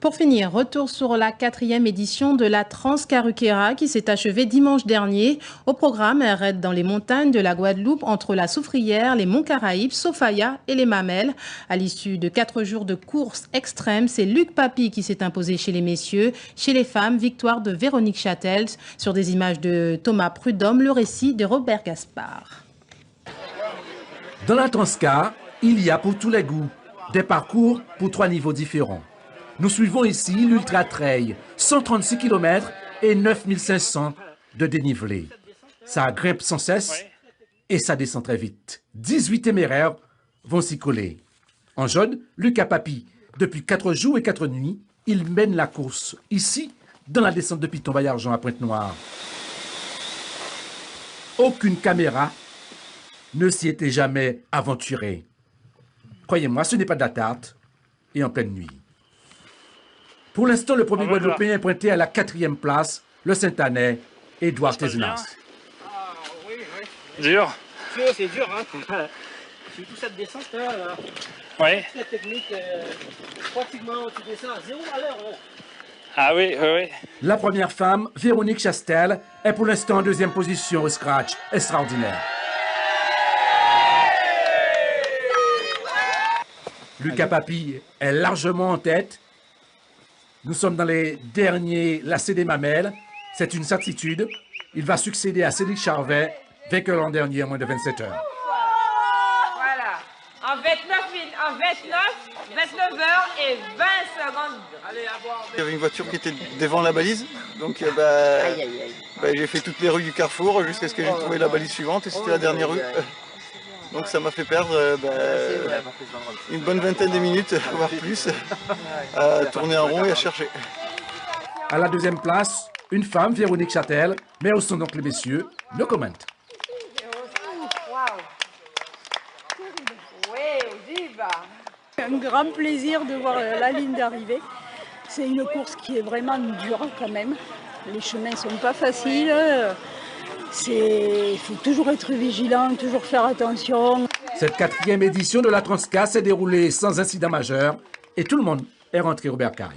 Pour finir, retour sur la 4e édition de la Transcarukera qui s'est achevée dimanche dernier. Au programme, un raid dans les montagnes de la Guadeloupe entre la Soufrière, les Monts Caraïbes, Sofaya et les Mamelles. À l'issue de 4 jours de course extrême, c'est Luc Papy qui s'est imposé chez les messieurs. Chez les femmes, victoire de Véronique Chattels. Sur des images de Thomas Prudhomme, le récit de Robert Gaspard. Dans la Transcar, il y a pour tous les goûts des parcours pour 3 niveaux différents. Nous suivons ici l'Ultra Trail, 136 km et 9500 de dénivelé. Ça grimpe sans cesse et ça descend très vite. 18 téméraires vont s'y coller. En jaune, Lucas Papy. Depuis 4 jours et 4 nuits, il mène la course ici, dans la descente de Piton-Baillargeon à Pointe-Noire. Aucune caméra ne s'y était jamais aventurée. Croyez-moi, ce n'est pas de la tarte et en pleine nuit. Pour l'instant, le premier Guadeloupéen est pointé à la 4e place, le Saint-Anais, Édouard Tesnas. Ah oui, oui. Dur. C'est dur, hein. Surtout cette descente, là. Oui. La technique, pratiquement, tu descends à 0 à l'heure. Ah oui, oui, oui. La première femme, Véronique Chastel, est pour l'instant en 2e position au scratch. Extraordinaire. Lucas Papy est largement en tête. Nous sommes dans les derniers lacets des Mamelles. C'est une certitude. Il va succéder à Cédric Charvet, vainqueur l'an dernier en moins de 27 heures. Voilà. En 29 heures et 20 secondes. Allez, à boire. Il y avait une voiture qui était devant la balise. Donc j'ai fait toutes les rues du carrefour jusqu'à ce que j'ai trouvé la balise suivante et c'était la dernière rue. Donc ça m'a fait perdre une bonne vingtaine de minutes, voire plus, à tourner en rond et à chercher. À la 2e place, une femme, Véronique Chatel, mais au son donc les messieurs, no comment. Un grand plaisir de voir la ligne d'arrivée. C'est une course qui est vraiment dure quand même. Les chemins ne sont pas faciles. Il faut toujours être vigilant, toujours faire attention. Cette 4e édition de la Transcar s'est déroulée sans incident majeur et tout le monde est rentré au bercail.